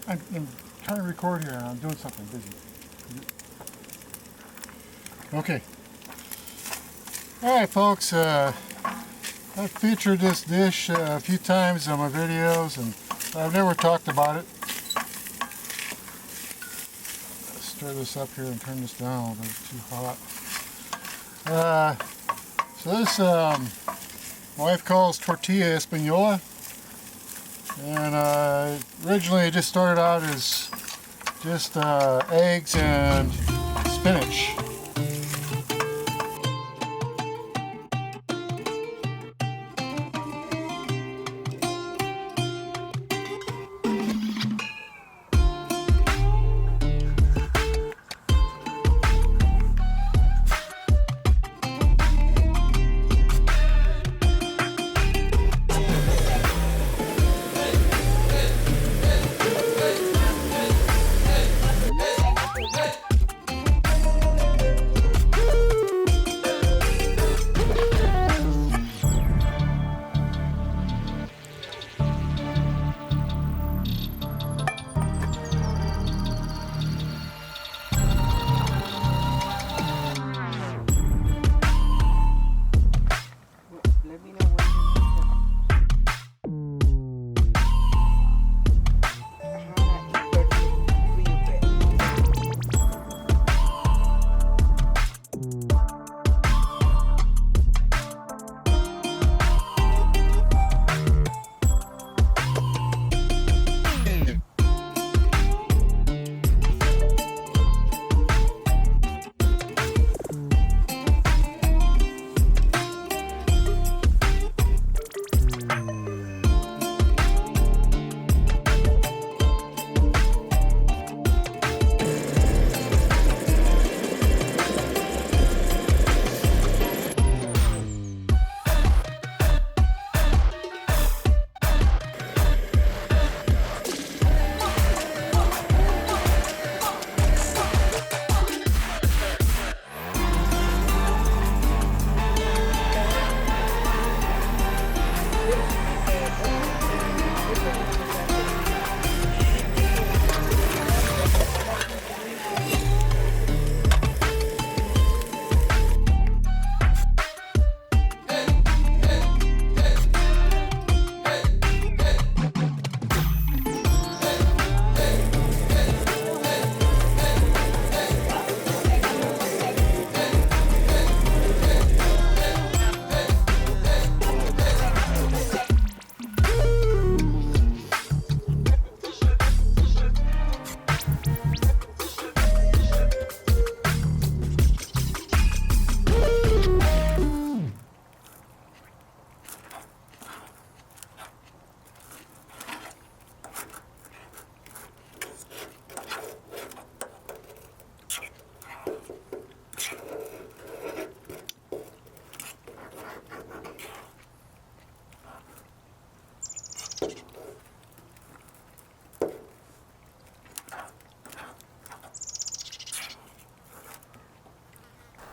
I'm trying to record here and I'm doing something busy. Okay. Alright folks, I've featured this dish a few times on my videos and I've never talked about it. Let's stir this up here and turn this down a little bit, it's too hot. So this my wife calls tortilla española, and originally it just started out as just eggs and spinach.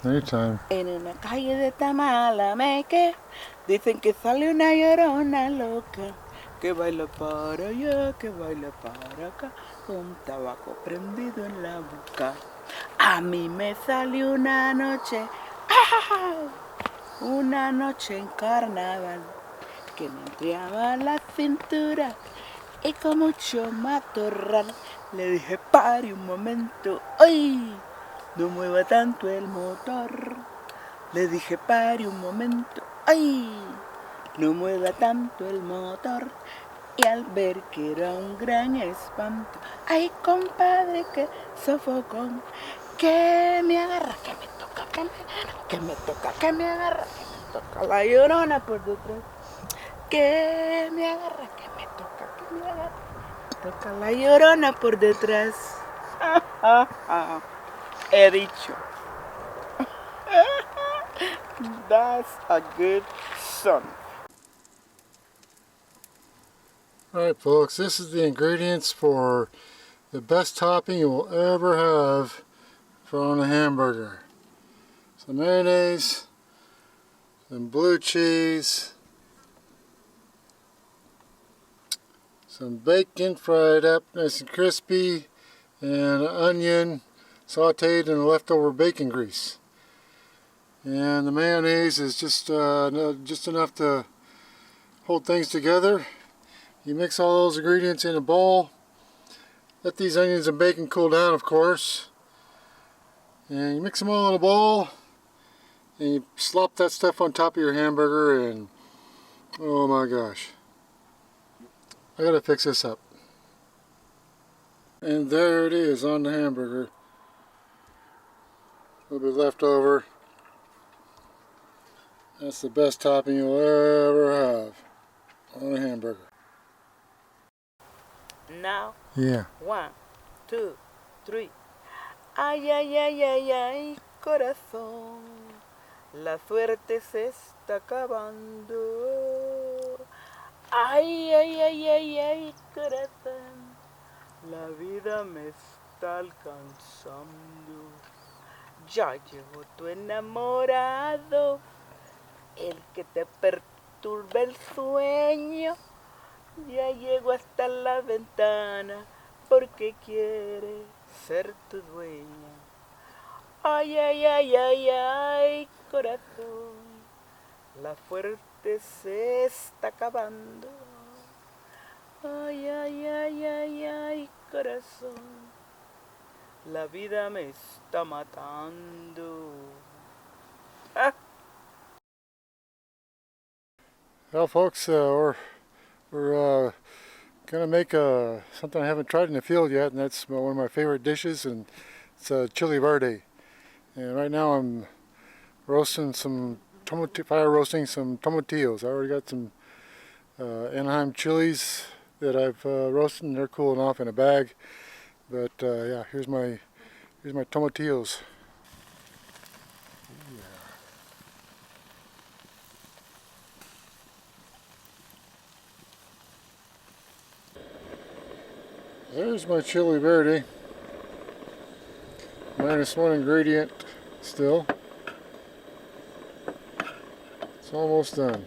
Anytime. En una calle de Tamalameque dicen que sale una llorona loca que baila para allá, que baila para acá con tabaco prendido en la boca. A mí me salió una noche, una noche en carnaval que me enfriaba la cintura y con mucho matorral le dije pare un momento, ¡ay! No mueva tanto el motor. Le dije pare un momento, ¡ay! No mueva tanto el motor. Y al ver que era un gran espanto, ¡ay, compadre, qué sofocón! Que me agarra, que me toca, que me agarra, que me toca, que me agarra, que me toca la llorona por detrás. Que me agarra, que me toca, que me agarra, me toca la llorona por detrás. He dicho. That's a good song. Alright folks, this is the ingredients for the best topping you will ever have on a hamburger. Some mayonnaise, some blue cheese, some bacon fried up nice and crispy, and an onion sauteed in the leftover bacon grease. And the mayonnaise is just enough to hold things together. You mix all those ingredients in a bowl. Let these onions and bacon cool down, of course. And you mix them all in a bowl. And you slop that stuff on top of your hamburger, and oh my gosh. I gotta fix this up. And there it is on the hamburger. A little bit left over. That's the best topping you'll ever have on a hamburger. Now, Yeah. 1, 2, 3. Ay, ay, ay, ay, ay, corazón. La suerte se está acabando. Ay, ay, ay, ay, ay, corazón. La vida me está alcanzando. Ya llegó tu enamorado, el que te perturba el sueño. Ya llegó hasta la ventana porque quiere ser tu dueña. Ay, ay, ay, ay, ay, corazón, la fuerte se está acabando. Ay, ay, ay, ay, ay, corazón, la vida me está matando. Ah. Well, folks, we're gonna make something I haven't tried in the field yet, and that's one of my favorite dishes, and it's chili verde. And right now I'm roasting fire roasting some tomatillos. I already got some Anaheim chilies that I've roasted, and they're cooling off in a bag. But yeah, here's my tomatillos. There's my chili verde. Minus one ingredient still. It's almost done.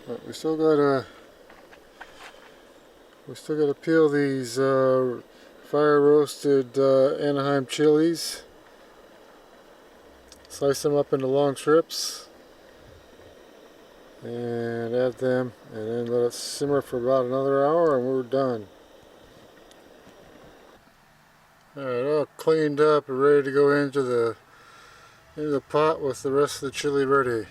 But we still gotta peel these fire roasted Anaheim chilies. Slice them up into long strips and add them, and then let it simmer for about another hour, and we're done. Alright, all cleaned up and ready to go into the pot with the rest of the chili verde.